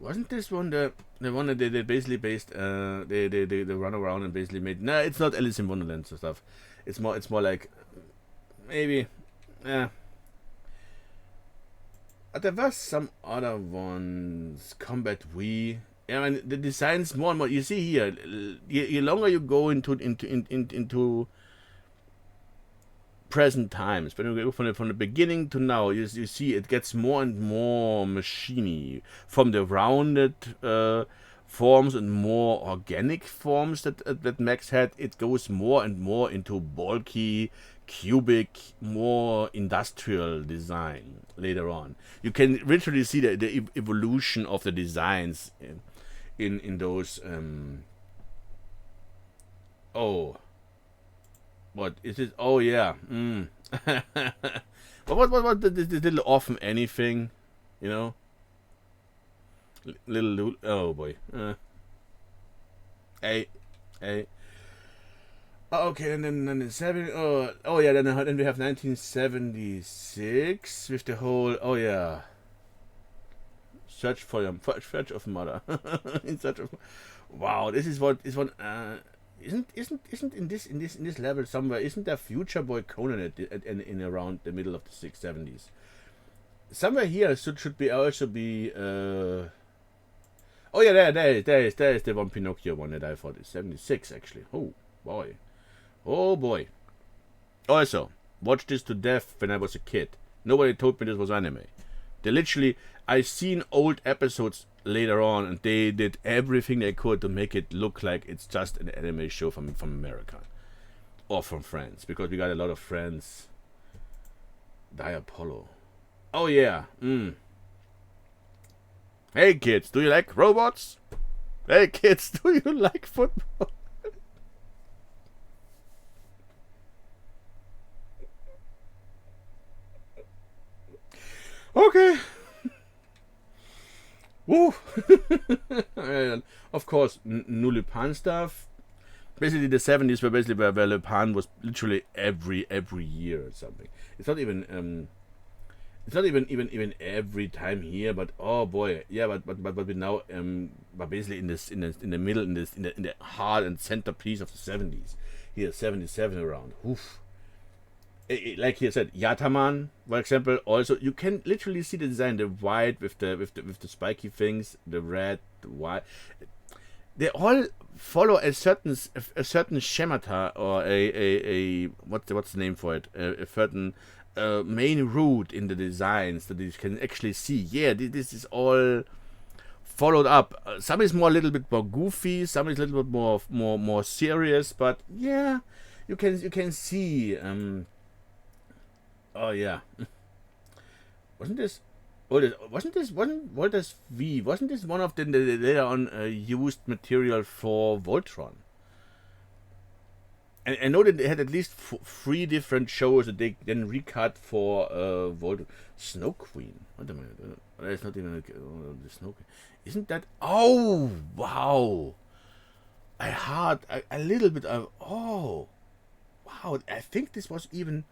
Wasn't this one the one that they basically based? They run around and basically made. Nah, it's not Alice in Wonderland and stuff. It's more like maybe. There were some other ones. Combat Wii. Yeah, I mean, the designs more and more. You see here, the longer you go into present times, when you go from the beginning to now, you see it gets more and more machiny. From the rounded forms and more organic forms that Max had, it goes more and more into bulky, cubic, more industrial design later on. You can literally see the evolution of the designs in those. Oh, what is it? Oh yeah. But what this little orphan anything, you know? Little oh boy. Hey. Okay, and then the 7. Oh yeah. Then we have 1976 with the whole. Oh yeah. Search of Mother. In search of. Wow, this is what is one. Isn't in this level somewhere? Isn't there Future Boy Conan in around the middle of the 670s? Somewhere here should be also be. Oh yeah, there is the one Pinocchio one that I thought is 76 actually. Oh boy. Also, watched this to death when I was a kid. Nobody told me this was anime. They literally, I seen old episodes later on, and they did everything they could to make it look like it's just an anime show from America or from France, because we got a lot of friends. Diapollo. Oh yeah. Hey kids, do you like robots? Hey kids, do you like football? Okay. Woo. And of course, Nulipan stuff. Basically, the 70s were basically where Lupin was literally every year or something. It's not even every time here, but oh boy, yeah, but we now but basically in the middle, in the heart and centerpiece of the 70s. Here, 77 around. Oof. Like he said, Yataman, for example. Also, you can literally see the design, the white with the spiky things, the red, the white. They all follow a certain schemata, or a what's the name for it? A certain main route in the designs that you can actually see. Yeah, this is all followed up. Some is a little bit more goofy, some is a little bit more serious, but yeah, you can see. Oh yeah, wasn't this? Wasn't this one of the later on used material for Voltron? And I know that they had at least 3 different shows that they then recut for Voltron. Snow Queen. Wait a minute. That's not even the Snow Queen. Isn't that? Oh wow! I heard a little bit of. Oh wow! I think this was even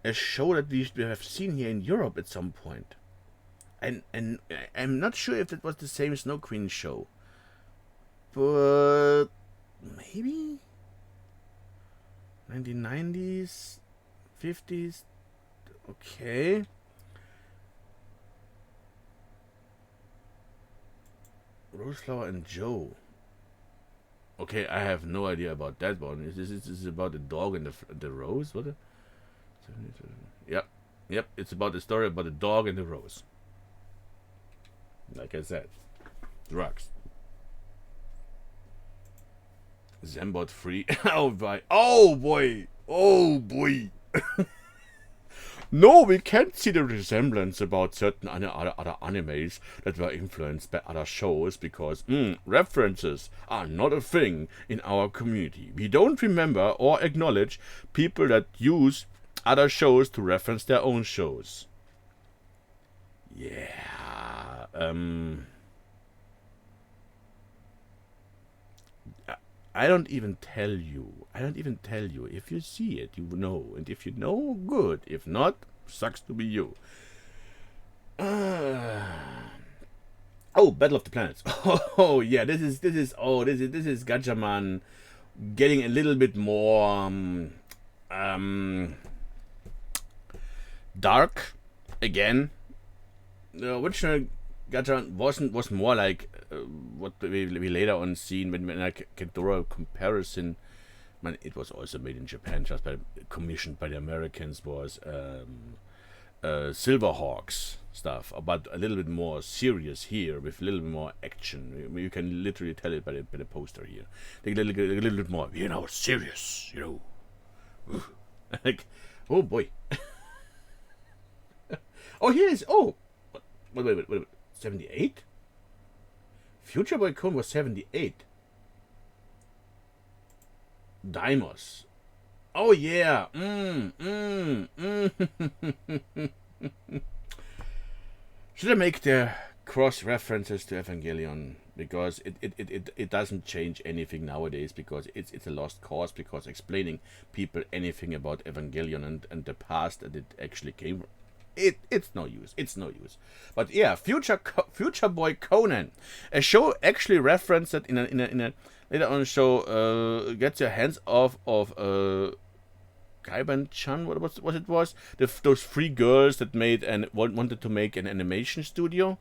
a show that we have seen here in Europe at some point. And I'm not sure if it was the same Snow Queen show, but maybe 1990s, 50s. Okay. Roseflower and Joe. Okay, I have no idea about that one. Is this about the dog and the rose? What? Yep. It's about the story about the dog and the rose. Like I said, drugs. Zembot free. Oh boy. Oh boy. Oh boy. No, we can't see the resemblance about certain other animes that were influenced by other shows because references are not a thing in our community. We don't remember or acknowledge people that use other shows to reference their own shows. Yeah. I don't even tell you. If you see it, you know. And if you know, good. If not, sucks to be you. Oh, Battle of the Planets. Oh yeah, this is Gatchaman getting a little bit more dark again. The original Gatchaman was more like what we later on seen when I can draw a comparison. Man, it was also made in Japan, just commissioned by the Americans. Was Silverhawks stuff, but a little bit more serious here with a little bit more action. You can literally tell it by the poster here. They get a little bit more, serious, like, oh boy. Oh, here is. Oh, wait. 78? Future Boy Cone was 78. Daimos. Oh yeah. Should I make the cross references to Evangelion? Because it doesn't change anything nowadays, because it's a lost cause, because explaining people anything about Evangelion and the past that it actually came from, it's no use. But yeah, Future Boy Conan, a show actually referenced it in a later on show. Gets your hands off of Kaiban-chan. What it was? Those 3 girls that made and wanted to make an animation studio,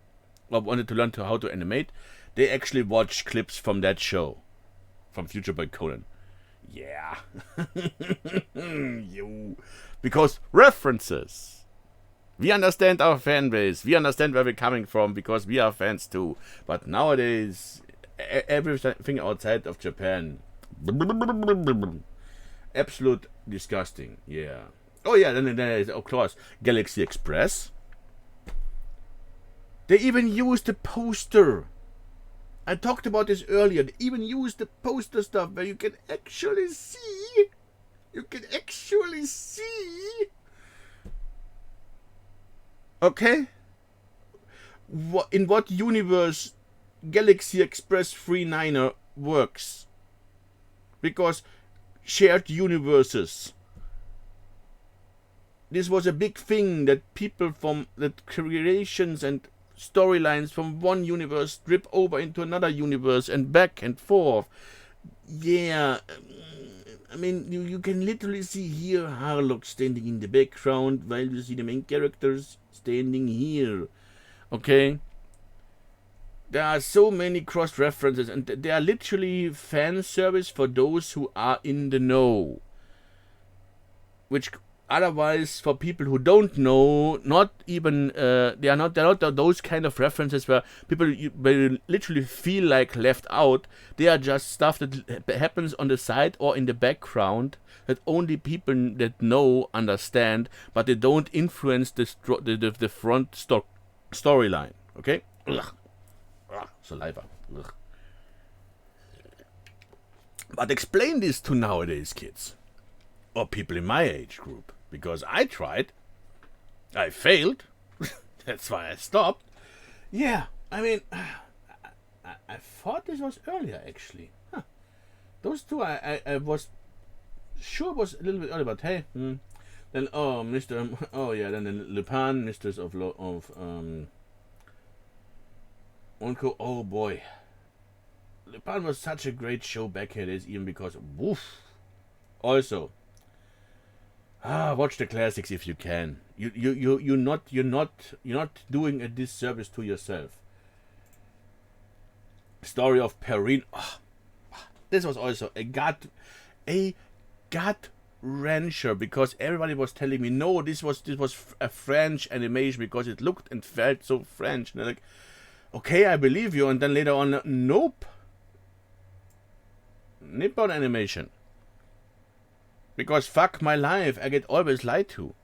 or wanted to learn how to animate. They actually watched clips from that show, from Future Boy Conan. Yeah, because references. We understand our fan base. We understand where we're coming from because we are fans too. But nowadays, everything outside of Japan, absolute disgusting. Yeah. Oh yeah, then there is of course Galaxy Express. They even used the poster. I talked about this earlier. They even used the poster stuff where you can actually see. You can actually see. Okay? In what universe Galaxy Express 39er works? Because shared universes. This was a big thing that people from that creations and storylines from one universe drip over into another universe and back and forth. Yeah, I mean, you can literally see here Harlock standing in the background while you see the main characters standing here. Okay? There are so many cross references, and they are literally fan service for those who are in the know. Which otherwise, for people who don't know, not even they are not those kind of references where people where you literally feel like left out. They are just stuff that happens on the side or in the background that only people that know understand, but they don't influence the front storyline. Okay. Ugh. Ugh. Saliva. Ugh. But explain this to nowadays kids or people in my age group. Because I tried. I failed. That's why I stopped. Yeah, I mean, I thought this was earlier, actually. Huh. Those two, I was sure was a little bit earlier, but hey. Then, oh, Mr. Oh, yeah, then Lupin, Mistress of Onko. Oh, boy. Lupin was such a great show back here days, even because, woof. Also, watch the classics if you can. You're not doing a disservice to yourself. Story of Perrine. Oh, this was also a gut wrencher because everybody was telling me no, this was a French animation because it looked and felt so French. And they're like, okay, I believe you. And then later on, nope, Nippon animation. Because fuck my life, I get always lied to.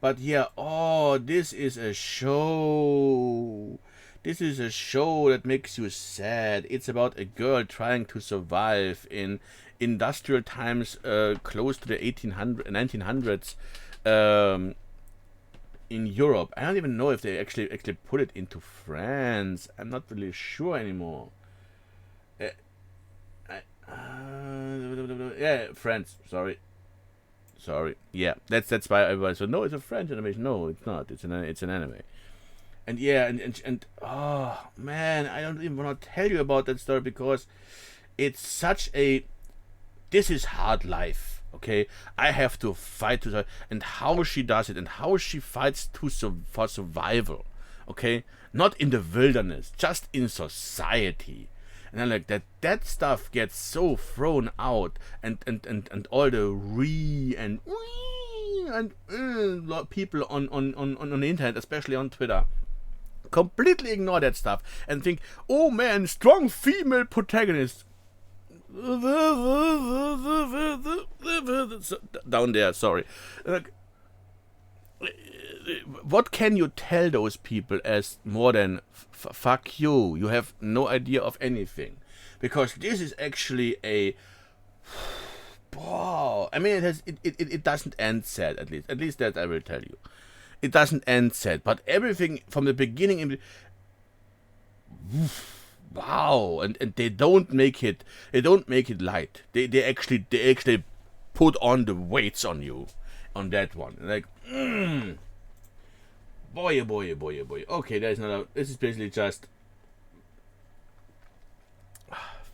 But yeah, oh, this is a show. This is a show that makes you sad. It's about a girl trying to survive in industrial times close to the 1900s in Europe. I don't even know if they actually put it into France. I'm not really sure anymore. Yeah, France, sorry. Yeah, that's why everybody said no. It's a French animation. No, it's not. It's an anime. And yeah, and oh man, I don't even want to tell you about that story because it's such a. This is hard life. Okay, I have to fight to survive, and how she does it, and how she fights for survival. Okay, not in the wilderness, just in society. And I'm like that stuff gets so thrown out, and all the people on the internet, especially on Twitter, completely ignore that stuff and think, oh man, strong female protagonist. Down there, sorry. Like, what can you tell those people as more than fuck you? You have no idea of anything, because this is actually a. Wow. I mean, it doesn't end sad. At least that I will tell you. It doesn't end sad, but everything from the beginning. Wow, and they don't make it. They don't make it light. They actually put on the weights on you, on that one. Like, boy, oh boy, oh boy, oh boy. Okay, there's another. This is basically just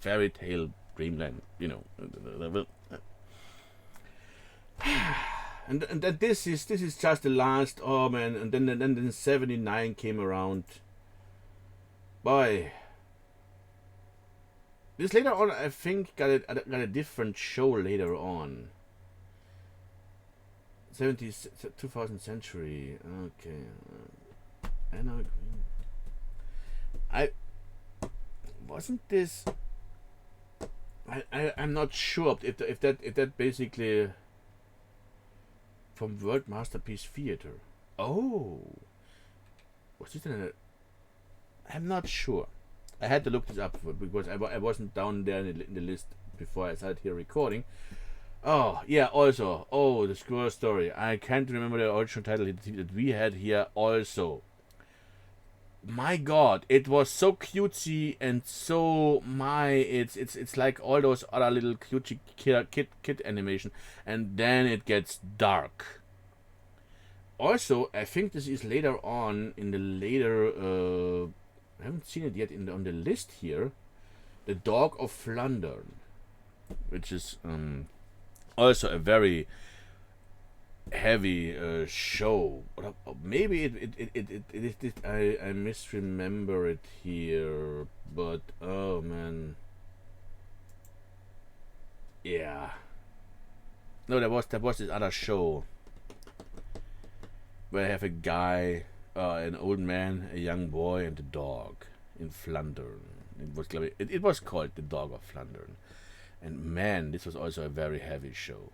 fairy tale dreamland. You know. And then this is just the last. Oh man, and then 79 came around. Boy. This later on, I think, got a different show later on. 70s, 2000th century. Okay. Anna, I wasn't this. I'm not sure if that basically from World Masterpiece Theater. Oh, was this in a? I'm not sure. I had to look this up because I wasn't down there in the list before I started here recording. Oh yeah, also the Squirrel Story. I can't remember the original title that we had here also. My God, it was so cutesy and so it's like all those other little cutesy kid animation, and then it gets dark. Also, I think this is later on in the later. I haven't seen it yet on the list here. The Dog of Flandern, which is also a very heavy show. Or maybe it I misremember it here, but oh man, yeah. No, there was this other show where I have a guy, an old man, a young boy, and a dog in Flandern. It was called The Dog of Flandern, and man, this was also a very heavy show.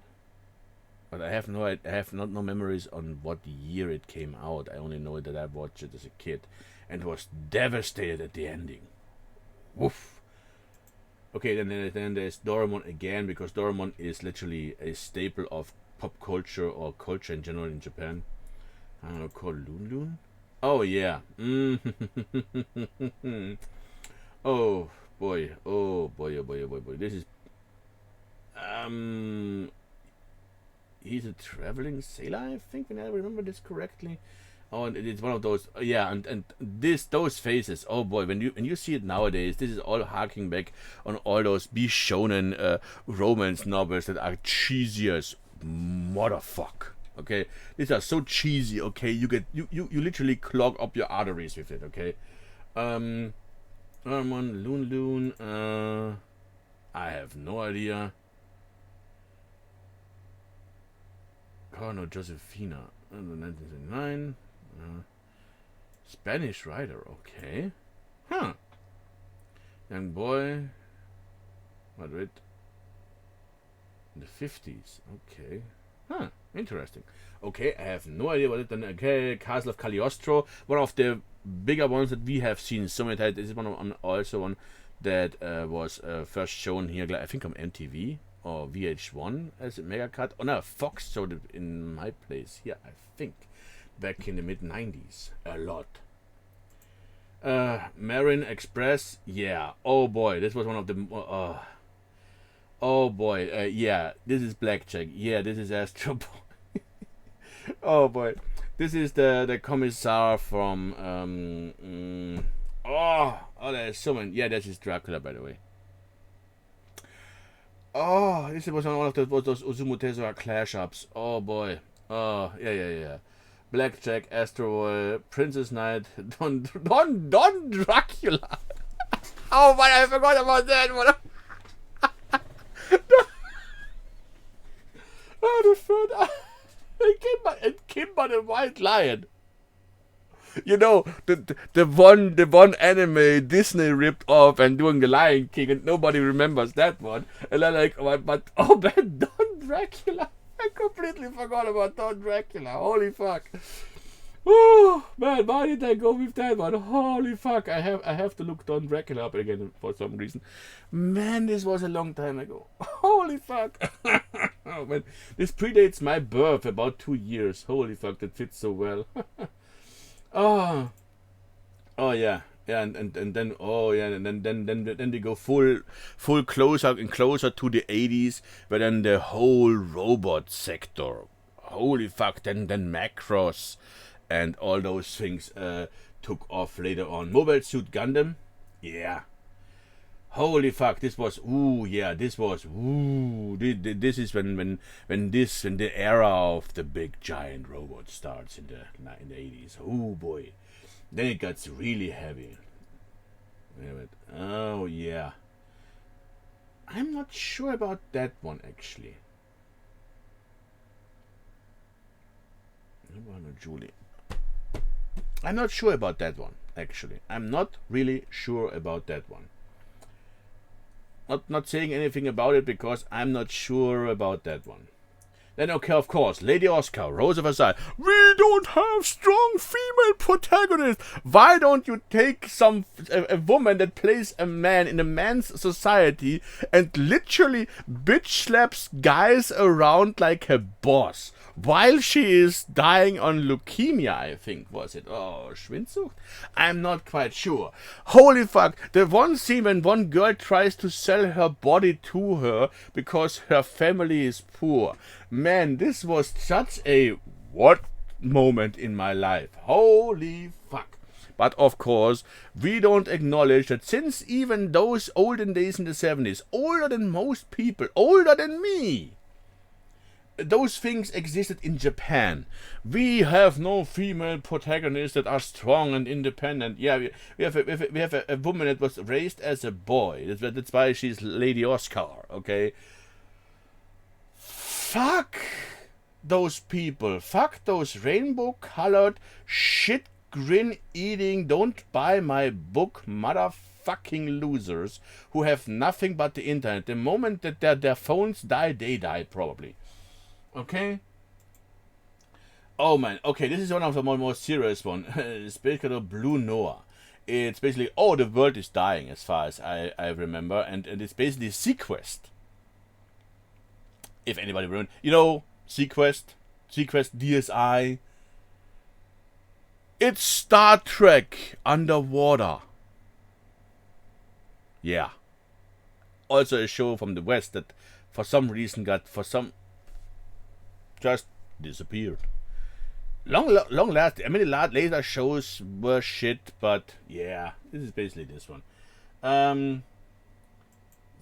But I have no memories on what year it came out. I only know that I watched it as a kid and was devastated at the ending. Woof. Okay, then there's Doraemon again, because Doraemon is literally a staple of pop culture or culture in general in Japan. I don't know, called Loon Loon? Oh yeah. Oh boy. Oh boy. Oh boy. Oh boy. Oh boy. This is he's a traveling sailor, I think, when I remember this correctly. Oh, and it's one of those, yeah, and those faces. Oh boy, when you see it nowadays, this is all harking back on all those shonen romance novels that are cheesy as motherfuck. Okay, these are so cheesy. Okay, you literally clog up your arteries with it. Okay, Loon Loon. I have no idea. Carno Josefina, 1979. Spanish writer, okay. Huh. Young boy. Madrid. In the 50s, okay. Huh, interesting. Okay, I have no idea what it is. Okay, Castle of Cagliostro, one of the bigger ones that we have seen so many times. This is also one that was first shown here, I think on MTV or VH1 as a mega cut. Oh no, Fox showed it in my place here, I think, back in the mid 90s. A lot. Marin Express, yeah. Oh boy, this was one of the. Oh boy, yeah. This is Blackjack. Yeah, this is Astro Boy. Oh boy, this is the commissar from. There's so many. Yeah, this is Dracula, by the way. Oh, this was one of those Ozumu Tezuka clash ups. Oh boy. Oh yeah. Blackjack, Astro Boy, Princess Knight, Don Dracula. Oh man, I forgot about that one. Oh, the third. And Kimba the White Lion. You know, the one anime Disney ripped off and doing the Lion King, and nobody remembers that one. And I'm like, but oh man, Don Dracula. I completely forgot about Don Dracula. Holy fuck. Oh man, why did I go with that one? Holy fuck. I have to look Don Dracula up again for some reason. Man, this was a long time ago. Holy fuck. Oh man, this predates my birth about 2 years. Holy fuck, that fits so well. Oh yeah, and then and then we go full closer and closer to the 80s, but then the whole robot sector. Holy fuck, then Macross and all those things took off later on. Mobile Suit Gundam, yeah. Holy fuck, this is when the era of the big giant robot starts in the 80s. Oh boy, then it gets really heavy. Oh yeah, I'm not sure about that one actually. Julie. I'm not sure about that one, actually. I'm not really sure about that one. Not saying anything about it because I'm not sure about that one. Then, okay, of course, Lady Oscar, Rose of Versailles. We don't have strong female protagonists. Why don't you take a woman that plays a man in a man's society and literally bitch slaps guys around like a boss while she is dying on leukemia, I think, was it? Oh, Schwindsucht? I'm not quite sure. Holy fuck, the one scene when one girl tries to sell her body to her because her family is poor. Man, this was such a what moment in my life. Holy fuck. But of course, we don't acknowledge that since even those olden days in the 70s, older than most people, older than me, those things existed in Japan. We have no female protagonists that are strong and independent. Yeah, we have a woman that was raised as a boy. That's why she's Lady Oscar, okay? Fuck those people. Fuck those rainbow-colored, shit grin-eating, don't buy my book motherfucking losers who have nothing but the internet. The moment that their phones die, they die probably. Okay? Oh man, okay, this is one of the more serious one. It's basically Blue Noah. It's basically, the world is dying as far as I remember, and it's basically Sequest. If anybody remembers. You know, Sequest, DSI. It's Star Trek underwater. Yeah. Also a show from the West that for some reason just disappeared. Long last. I mean, the later shows were shit, but yeah, this is basically this one.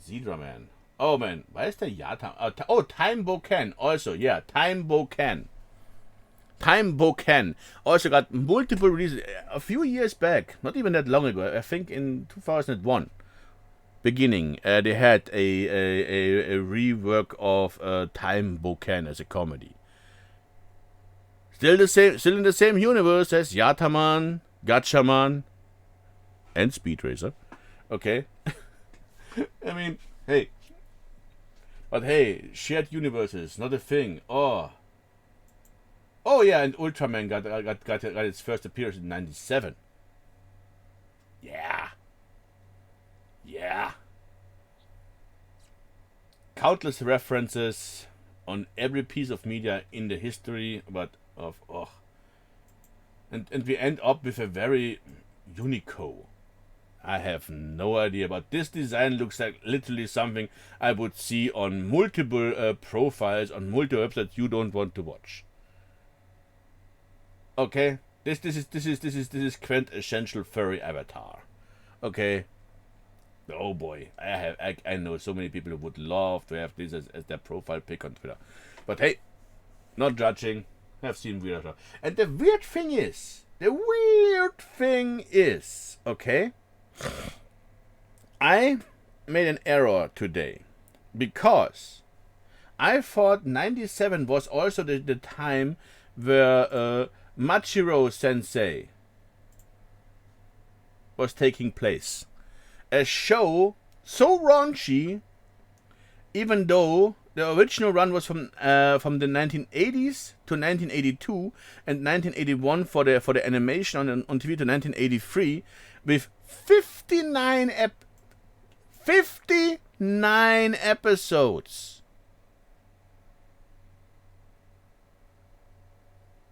Ultraman. Oh man, why is der Jatam? Time Boken. Also, yeah, Time Boken. Time Boken also got multiple reasons. A few years back, not even that long ago, I think in 2001. Beginning, they had a rework of Time Boken as a comedy. Still in the same universe as Yataman, Gatchaman, and Speed Racer. Okay, I mean, hey, but hey, shared universes, not a thing. Oh yeah, and Ultraman got its first appearance in '97. Yeah. Countless references on every piece of media in the history, and we end up with a very Unico. I have no idea, but this design looks like literally something I would see on multiple profiles on multiple websites you don't want to watch. Okay, this is quintessential furry avatar. Okay. Oh boy, I know so many people who would love to have this as their profile pic on Twitter. But hey, not judging. I've seen weird stuff. And the weird thing is, okay, I made an error today because I thought 97 was also the time where Machiro Sensei was taking place. A show so raunchy, even though the original run was from the 1980s to 1982 and 1981 for the animation on TV to 1983, with 59 episodes.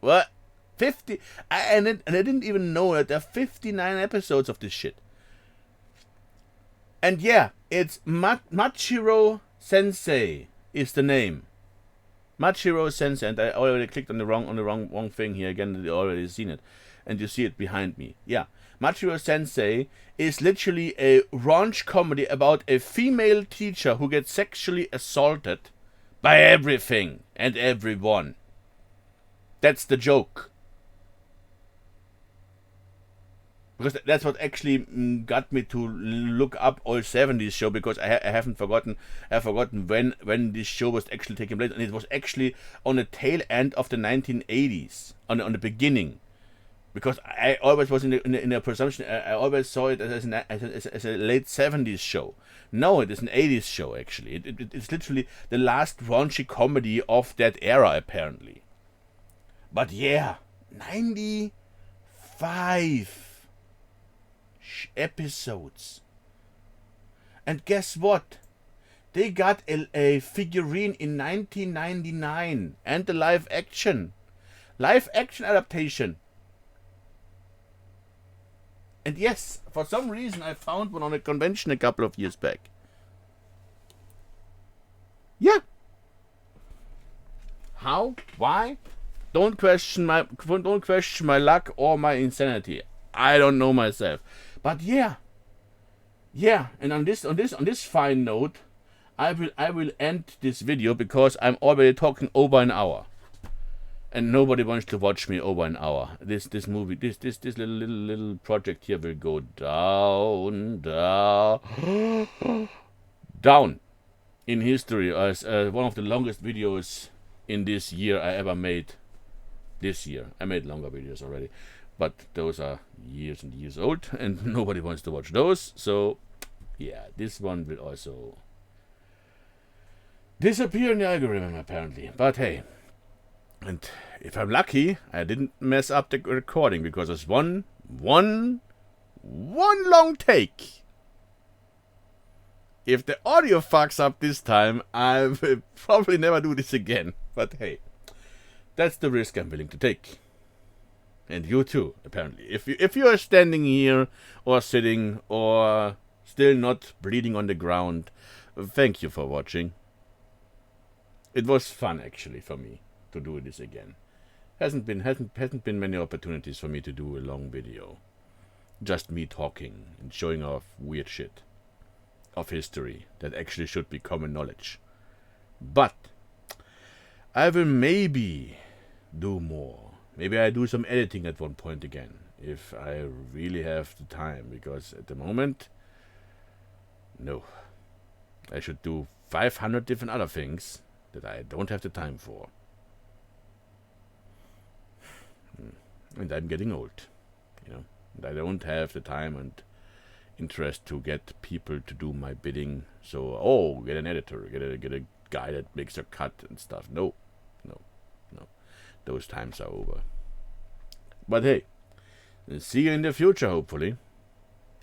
What? 50? And I didn't even know that there are 59 episodes of this shit. And yeah, it's Machiro Sensei is the name. Machiro Sensei, and I already clicked on the wrong thing here again. You already seen it, and you see it behind me. Yeah, Machiro Sensei is literally a raunch comedy about a female teacher who gets sexually assaulted by everything and everyone. That's the joke. because that's what actually got me to look up all 70s show, because I haven't forgotten. I've forgotten when this show was actually taking place, and it was actually on the tail end of the 1980s, on the beginning. Because I always was in the presumption, I always saw it as a late 70s show. No, it is an 80s show, actually. It's literally the last raunchy comedy of that era, apparently. But yeah, 95 episodes. And guess what? They got a figurine in 1999 and the live action adaptation. And yes, for some reason I found one on a convention a couple of years back. Yeah. How? Why? Don't question my luck or my insanity. I don't know myself. But yeah. Yeah, and on this fine note, I will end this video, because I'm already talking over an hour. And nobody wants to watch me over an hour. This movie, this little project here will go down in history as one of the longest videos in this year I ever made. This year, I made longer videos already, but those are years and years old, and nobody wants to watch those. So, yeah, this one will also disappear in the algorithm apparently. But hey. And if I'm lucky, I didn't mess up the recording, because it's one long take. If the audio fucks up this time, I will probably never do this again. But hey, that's the risk I'm willing to take. And you too, apparently. If you are standing here or sitting or still not bleeding on the ground, thank you for watching. It was fun, actually, for me to do this again. Hasn't been many opportunities for me to do a long video. Just me talking and showing off weird shit of history that actually should be common knowledge. But I will maybe do more. Maybe I do some editing at one point again, if I really have the time, because at the moment, no. I should do 500 different other things that I don't have the time for. And I'm getting old, and I don't have the time and interest to get people to do my bidding. So, get an editor, get a guy that makes a cut and stuff. No. Those times are over. But hey, see you in the future, hopefully.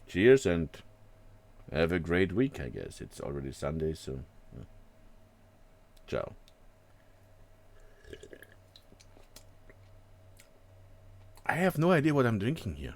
Cheers, and have a great week, I guess. It's already Sunday, so ciao. I have no idea what I'm drinking here.